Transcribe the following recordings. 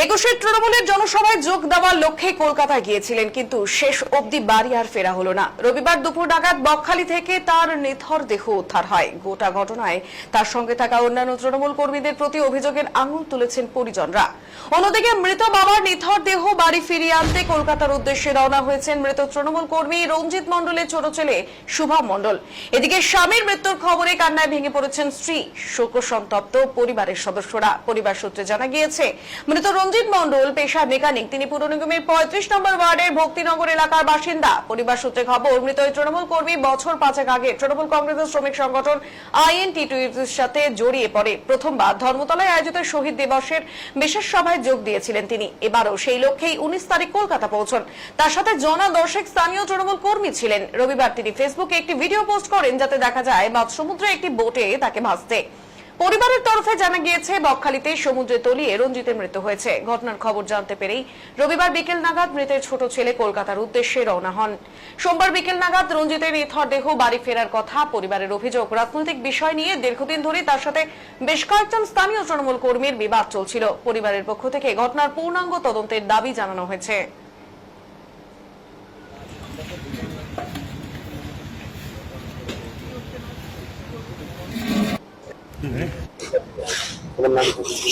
একুশের তৃণমূলের জনসভায় যোগ দেওয়ার লক্ষ্যে কলকাতায় গিয়েছিলেন, কিন্তু শেষ অবধি বাড়ি আর ফেরা হলো না। রবিবার দুপুর নাগাদ বকখালি থেকে তার নিথর দেহ উদ্ধার হয়। গোটা ঘটনায় তার সঙ্গে থাকা অন্যান্য তৃণমূল কর্মীদের প্রতি অভিযোগের আঙুল তুলেছেন পরিজনরা। অন্যদিকে মৃত বাবার নিথর দেহ বাড়ি ফিরিয়ে আনতে কলকাতার উদ্দেশ্যে রওনা হয়েছেন মৃত তৃণমূল কর্মী রঞ্জিত মণ্ডলের ছোট ছেলে শুভম মণ্ডল। এদিকে স্বামীর মৃত্যুর খবরে কান্নায় ভেঙে পড়েছেন স্ত্রী, শোকসন্তপ্ত পরিবারের সদস্যরা। পরিবার সূত্রে জানা গিয়েছে, মৃত রঞ্জিত মণ্ডল পেশায় মেকানিক। তিনি পুর নিগমের 35 নম্বর ওয়ার্ডের ভক্তিনগর এলাকার বাসিন্দা। পরিবার সূত্রে খবর, মৃত তৃণমূল কর্মী বছর 5 আগে তৃণমূল কংগ্রেসের শ্রমিক সংগঠন INTTU's সাথে জড়িয়ে পড়ে। প্রথমবার ধর্মতলায় আয়োজিত শহীদ দিবসের বিশেষ সভায় যোগ দিয়েছিলেন তিনি। এবারও সেই লক্ষ্যেই 19 তারিখ কলকাতা পৌঁছন। তার সাথে জনা দর্শক স্থানীয় তৃণমূল কর্মী ছিলেন। রবিবার তিনি ফেসবুকে একটি ভিডিও পোস্ট করেন, যাতে দেখা যায় বাদ সমুদ্রে একটি বোটে তাকে ভাসতে। পরিবারের তরফে জানা গিয়েছে, বকখালিতে সমুদ্রে তলিয়ে রঞ্জিতের মৃত্যু হয়েছে। ঘটনার খবর জানতে পেরেই রবিবার বিকেল নাগাদ মৃতের ছোট ছেলে কলকাতার উদ্দেশ্যে রওনা হন। সোমবার বিকেল নাগাদ রঞ্জিতের নিথর দেহ বাড়ি ফেরার কথা। পরিবারের অভিযোগ, রাজনৈতিক বিষয় নিয়ে দীর্ঘদিন ধরে তার সাথে বেশ কয়েকজন স্থানীয় তৃণমূল কর্মীর বিবাদ চলছিল। পরিবারের পক্ষ থেকে ঘটনার পূর্ণাঙ্গ তদন্তের দাবি জানানো হয়েছে।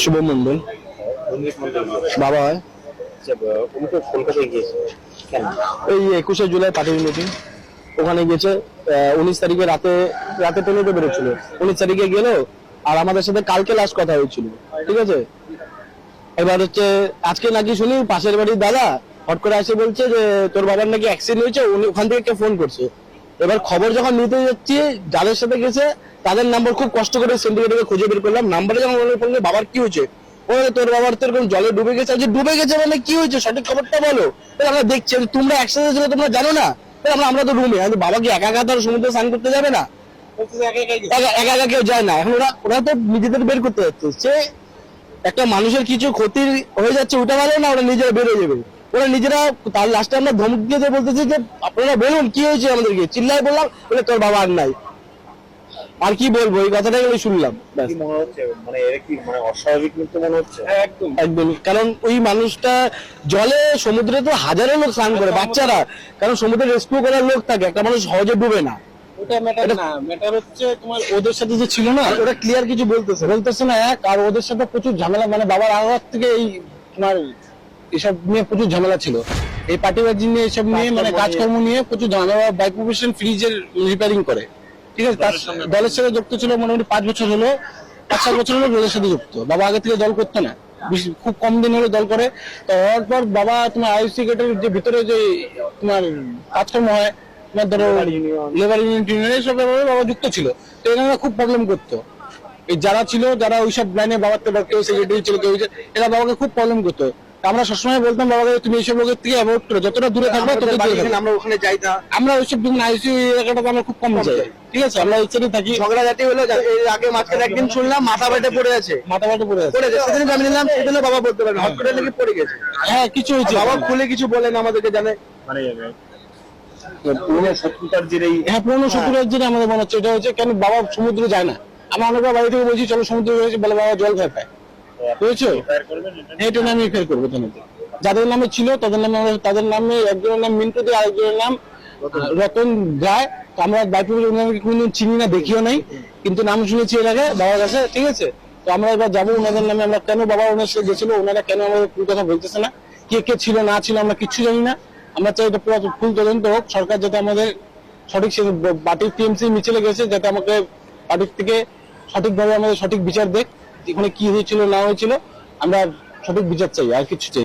শুভম মন্ডল বাবা হয়। এই 21শে জুলাই পার্টির মিটিং, ওখানে গেছে। 19 তারিখে রাতে ট্রেনে বেরোচ্ছিল। 19 তারিখে গেল, আর আমাদের সাথে কালকে লাস্ট কথা হয়েছিল, ঠিক আছে। এবার হচ্ছে আজকে নাকি শুনি পাশের বাড়ির দাদা হট করে এসে বলছে যে তোর বাবার নাকি অ্যাক্সিডেন্ট হয়েছে, ওখান থেকে কে ফোন করছে। এবার খবর যখন নিতে যাচ্ছি, যাদের সাথে গেছে তাদের নাম্বার খুব কষ্ট করে সিন্ডিকেটকে খুঁজে বের করলাম। নাম্বারে যখন বললো বাবার কি হয়েছে, তোর বাবার তো এরকম জলে ডুবে গেছে। ডুবে গেছে মানে কি হয়েছে, সঠিক খবরটা বলো। আমরা দেখছি তোমরা একসাথে ছিল, তোমরা জানো না। আমরা তো রুমে, বাবা কি একা একা তার সমুদ্রে স্নান করতে যাবে না? একা একা কেউ যায় না। এখন ওরা তো নিজেদের বের করতে যাচ্ছে। সে একটা মানুষের কিছু ক্ষতি হয়ে যাচ্ছে, ওটা ভালো না, ওরা নিজেরা বের হয়ে যাবে। ওরা নিজেরা তার লাস্টে আমরা ধমক দিয়ে বলতেছি যে আপনারা বলুন কি হয়েছে আমাদেরকে। চিল্লাই বললাম, বলে তোর বাবা আর নাই। আর কি বলবো, এই কথাটাই আমি শুনলাম। অস্বাভাবিক মৃত্যু মনে হচ্ছে একদম। কারণ ওই মানুষটা জলে, সমুদ্রে তো হাজারো লোক স্নান করে, বাচ্চারা। কারণ সমুদ্রে রেস্কিউ করার লোক থাকে, একটা মানুষ সহজে ডুবে না। ওটা ম্যাটার না, ম্যাটার হচ্ছে তোমার ওদের সাথে যে ছিল না, ওরা ক্লিয়ার কিছু বলতেছে না। আর ওদের সাথে প্রচুর ঝামেলা, মানে বাবার আঘাত থেকে এই তোমার এসব নিয়ে প্রচুর ঝামেলা ছিল। এই পার্টিবাজি নিয়ে, এসব নিয়ে, মানে কাজকর্ম নিয়ে প্রচুর ঝামেলা। বাইক প্রফেশন ফ্রিজের রিপেয়ারিং করে, ঠিক আছে। তার দলের সাথে যুক্ত ছিল মোটামুটি 5 বছর হলো, 5-7 বছর হলো দলের সাথে যুক্ত। বাবা আগে থেকে দল করতো না, খুব কম দিন হলো দল করে। তো হওয়ার পর বাবা তোমার আইসি গেটের যে ভিতরে যে তোমার কাজকর্ম হয়, তোমার ধরো লেবার ইউনিয়ন, এইসব ব্যাপারে বাবা যুক্ত ছিল। তো এনারা খুব প্রবলেম করতো। এই যারা ছিল, যারা ওইসব লাইনে বাবার তো কেউ সেক্রেটারি ছিল, কেউ এরা বাবাকে খুব প্রবলেম করতো। আমরা সবসময় বলতাম বাবাকে, তুমি এইসব লোকের থেকে অ্যাভয়েড করো, যতটা দূরে থাকবে আমরা ওখানে যাইতাম। আমরা ওইসব আইসি এলাকাটা আমরা খুব কম যাই, ঠিক আছে। আমরা ইচ্ছাতেই থাকি। ঝগড়া জাতি হলো, এর আগে মাঝখানে একদিন শুনলাম মাথা বেটে পড়ে আছে। সেদিন আমি নিলাম, সেদিনও বাবা বলতে পারবে হট করে নাকি পড়ে গেছে। হ্যাঁ, কিছু হয়েছে। বাবা খুলে কিছু বলেন আমাদেরকে, জানে মানে পুরনো শত্রুতার জেরে আমাদের মনে হচ্ছে এটা হচ্ছে। কেন বাবা সমুদ্রে যায় না। আমরা অনেকবার বাড়ি থেকে বলছি চলো সমুদ্রে হয়েছে, বলে বাবা জল ভয় পায়, বুঝেছো। এটা আমি ফের করবো। যাদের নামে ছিল তাদের নামে একজনের নাম মিন্টু দিয়ে, আরেকজনের নাম রতন রায়। তো আমরা কোনদিন চিনি না, দেখিও নাই, কিন্তু নাম শুনেছি এর আগে বাবার কাছে, ঠিক আছে। তো আমরা এবার যাবো ওনাদের নামে। আমরা কেন বাবা ওনার সাথে গেছিল, ওনারা কেন আমাদের পুরো কথা বলতেছে না, কে ছিল না ছিল আমরা কিচ্ছু জানি না। আমরা চাই এটা পুরো ফুল তদন্ত হোক। সরকার যাতে আমাদের সঠিক পার্টির টিএমসি মিছিলে গেছে, যাতে আমাকে পার্টির থেকে সঠিকভাবে আমাদের সঠিক বিচার দেখ, এখানে কি হয়েছিল না হয়েছিল। আমরা সঠিক বিচার চাই, আর কিছু চাই।